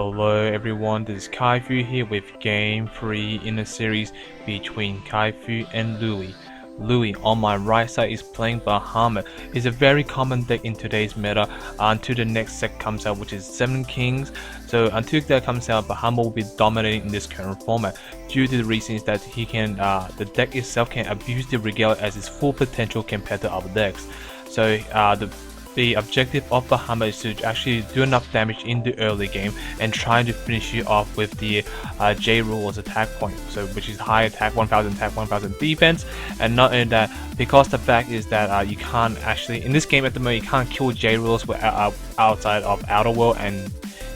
Hello everyone, this is Kaifu here with Game 3 in a series between Kaifu and Louie. Louie on my right side is playing Bahamut. It's a very common deck in today's meta until the next set comes out, which is 7 Kings. So until that comes out, Bahamut will be dominating in this current format due to the reasons that he can, the deck itself can abuse the Regalia as its full potential compared to other decks. So the objective of Bahamut is to actually do enough damage in the early game and trying to finish you off with the J rules attack point, so which is high attack, 1000 attack, 1000 defense. And not only that, because the fact is that you can't actually in this game at the moment you can't kill J rules outside of Outer World and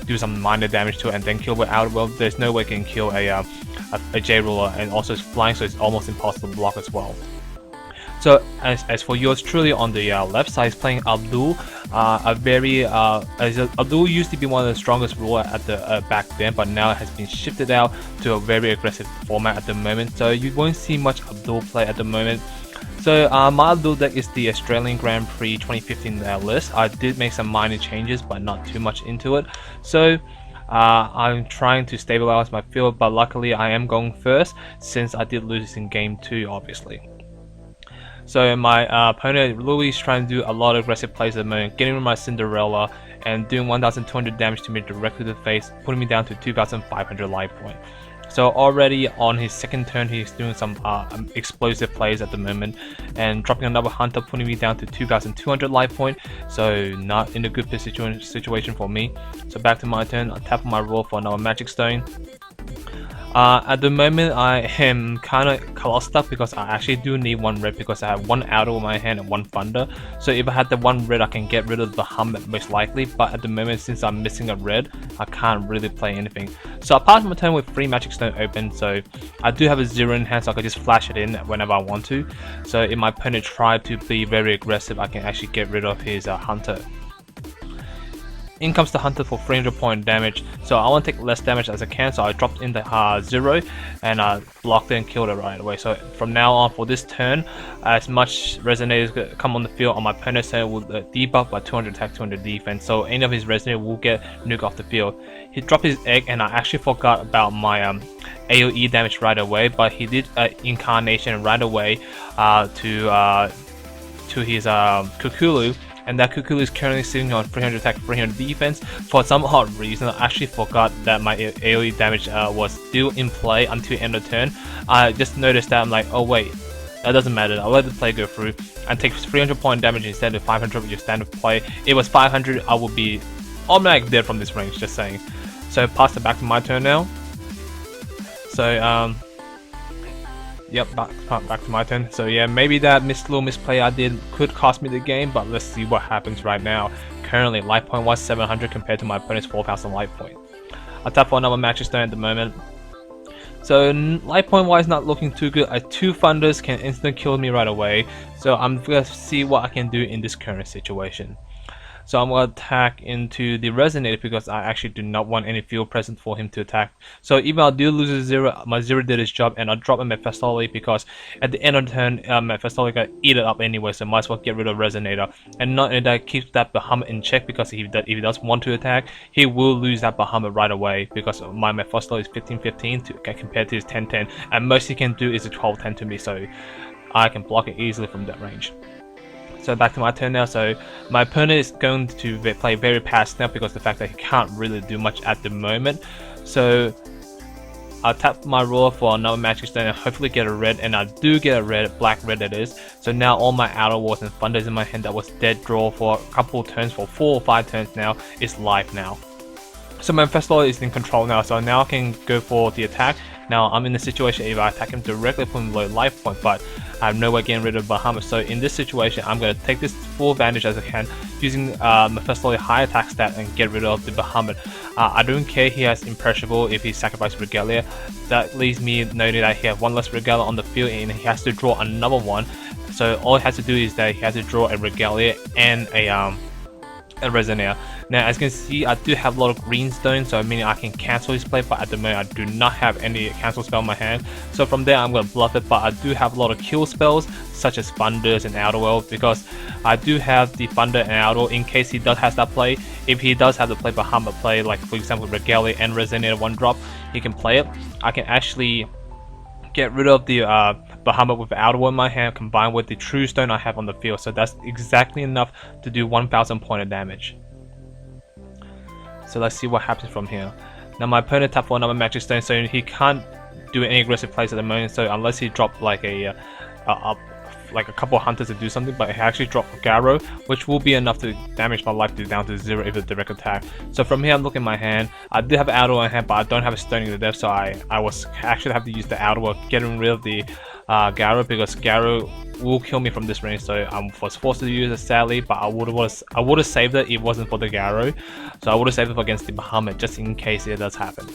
do some minor damage to it and then kill with Outer World. There's no way you can kill a J ruler, and also it's flying, so it's almost impossible to block as well. So as for yours truly on the left side is playing Abdul, Abdul used to be one of the strongest ruler at the back then, but now it has been shifted out to a very aggressive format at the moment. So you won't see much Abdul play at the moment. So my Abdul deck is the Australian Grand Prix 2015 list. I did make some minor changes, but not too much into it. So I'm trying to stabilize my field, but luckily I am going first since I did lose in game 2, obviously. So my opponent Louie is trying to do a lot of aggressive plays at the moment, getting rid of my Cinderella and doing 1200 damage to me directly to the face, putting me down to 2500 life point. So already on his second turn he's doing some explosive plays at the moment and dropping another hunter, putting me down to 2200 life point, so not in a good situation for me. So back to my turn, I tap on my roll for another magic stone. At the moment I am kind of color stuck because I actually do need 1 red because I have 1 Outer in my hand and 1 Thunder. So if I had the 1 red I can get rid of the Bahamut most likely, but at the moment since I'm missing a red I can't really play anything. So I pass my turn with 3 magic stone open, so I do have a 0 in hand, so I can just flash it in whenever I want to. So if my opponent tried to be very aggressive I can actually get rid of his hunter. In comes the hunter for 300 point damage, so I want to take less damage as I can, so I dropped in the 0 and blocked it and killed it right away. So from now on for this turn, as much resonators come on the field on my opponent's turn will debuff by 200 attack, 200 defense, so any of his resonators will get nuked off the field. He dropped his egg and I actually forgot about my AoE damage right away, but he did incarnation right away to his Kukulu. And that Kukulu is currently sitting on 300 attack, 300 defense. For some odd reason, I actually forgot that my AoE damage was still in play until end of turn. I just noticed that I'm like, oh wait, that doesn't matter. I'll let the play go through and take 300 point damage instead of 500 with your standard play. If it was 500, I would be automatically dead from this range, just saying. So pass it back to my turn now. So yep, back to my turn. So yeah, maybe that little misplay I did could cost me the game, but let's see what happens right now. Currently, life point was 700 compared to my opponent's 4000 life point. I tap for another magic stone at the moment. So life point wise not looking too good. 2 thunders can instant kill me right away. So I'm gonna see what I can do in this current situation. So I'm going to attack into the resonator because I actually do not want any field present for him to attack. So even I do lose a 0, my 0 did its job, and I drop a Mephistole because at the end of the turn, Mephistole got eat it up anyway, so might as well get rid of resonator. And not only that, keeps that Bahamut in check because if he does want to attack, he will lose that Bahamut right away because my Mephistole is 15-15 compared to his 10-10, and most he can do is a 12-10 to me, so I can block it easily from that range. So back to my turn now. So my opponent is going to play very passive now because of the fact that he can't really do much at the moment. So I'll tap my roller for another magic stone and hopefully get a red, and I do get a red, black red that is. So now all my outer walls and thunders in my hand that was dead draw for a couple of turns, for 4 or 5 turns now, is live now. So my Festival is in control now, so now I can go for the attack. Now I'm in the situation if I attack him directly, put him below life point, but I have no way getting rid of Bahamut. So in this situation, I'm going to take this full advantage as I can, using Mephistole high attack stat and get rid of the Bahamut. I don't care he has imperishable if he sacrifices Regalia. That leaves me noting that he has 1 less Regalia on the field and he has to draw another one. So all he has to do is that he has to draw a Regalia and a and Resonator. Now as you can see, I do have a lot of green stones, so meaning I can cancel his play, but at the moment I do not have any cancel spell in my hand. So from there I'm going to bluff it, but I do have a lot of kill spells such as Thunders and Outer World, because I do have the Thunder and Outer World in case he does have that play. If he does have the play Bahamut play, like for example Regalia and Resonator 1-drop, he can play it. I can actually get rid of the Bahamut with Outer World in my hand combined with the True Stone I have on the field, so that's exactly enough to do 1000 point of damage. So let's see what happens from here. Now my opponent tapped for another Magic Stone, so he can't do any aggressive plays at the moment, so unless he dropped like a couple of Hunters to do something, but he actually dropped Garo, which will be enough to damage my life down to 0 if it's a direct attack. So from here I'm looking at my hand. I do have Outer World in hand, but I don't have a Stoning to Death, so I was actually have to use the Outer World, getting rid of the Garo, because Garo will kill me from this range, so I was forced to use it sadly, but I would have saved it if it wasn't for the Garo. So I would have saved it against the Bahamut just in case it does happen.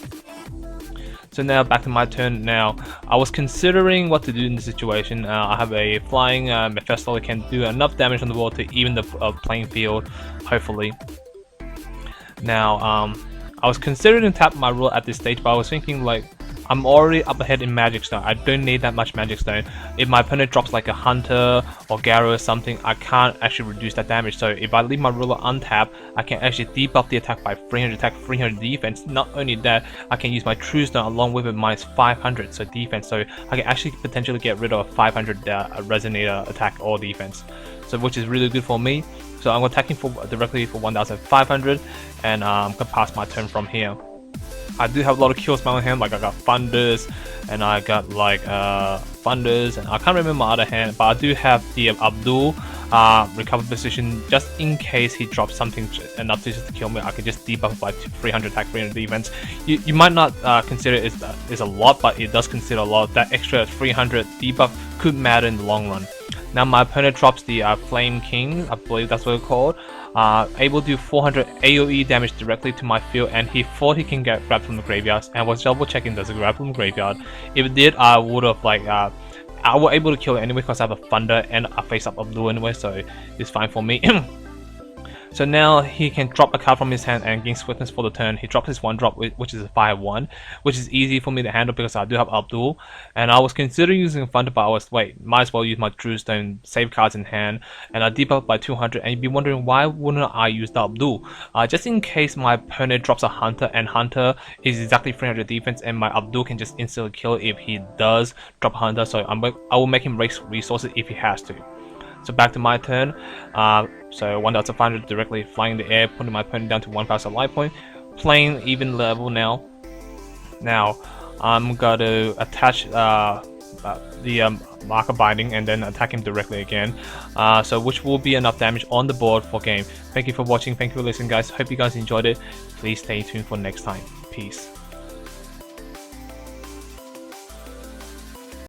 So now back to my turn. Now I was considering what to do in this situation. I have a flying Mephisto that can do enough damage on the wall to even the playing field, hopefully. Now I was considering to tap my rule at this stage, but I was thinking like, I'm already up ahead in Magic Stone. I don't need that much Magic Stone. If my opponent drops like a Hunter or Garo or something, I can't actually reduce that damage. So if I leave my ruler untapped, I can actually debuff the attack by 300 attack, 300 defense. Not only that, I can use my True Stone along with it minus 500 so defense. So I can actually potentially get rid of a 500 Resonator attack or defense. So which is really good for me. So I'm attacking directly for 1500, and I'm gonna pass my turn from here. I do have a lot of kill spell in hand, like I got Thunders, and I got like Thunders, and I can't remember my other hand, but I do have the Abdul recover position just in case he drops something enough to just kill me. I can just debuff by 300 attack, 300 defense. You might not consider it is a lot, but it does consider a lot. That extra 300 debuff could matter in the long run. Now my opponent drops the Flame King, I believe that's what it's called. Able to do 400 AoE damage directly to my field, and he thought he can get grabbed from the graveyard, and was double checking does it grab from the graveyard. If it did, I would have like I was able to kill it anyway because I have a Thunder and a face up of Blue anyway, so it's fine for me. So now he can drop a card from his hand and gain swiftness for the turn. He drops his 1-drop, which is a 5/1, which is easy for me to handle because I do have Abdul. And I was considering using Thunder, but I was might as well use my True Stone, save cards in hand, and I debuff by 200. And you'd be wondering why wouldn't I use the Abdul? Just in case my opponent drops a Hunter, and Hunter is exactly 300 defense, and my Abdul can just instantly kill if he does drop a Hunter. So I will make him waste resources if he has to. So back to my turn. So 1500 directly flying in the air, putting my opponent down to 1000 life point, playing even level now. Now I'm gonna attach the marker binding and then attack him directly again. So which will be enough damage on the board for game. Thank you for watching. Thank you for listening, guys. Hope you guys enjoyed it. Please stay tuned for next time. Peace.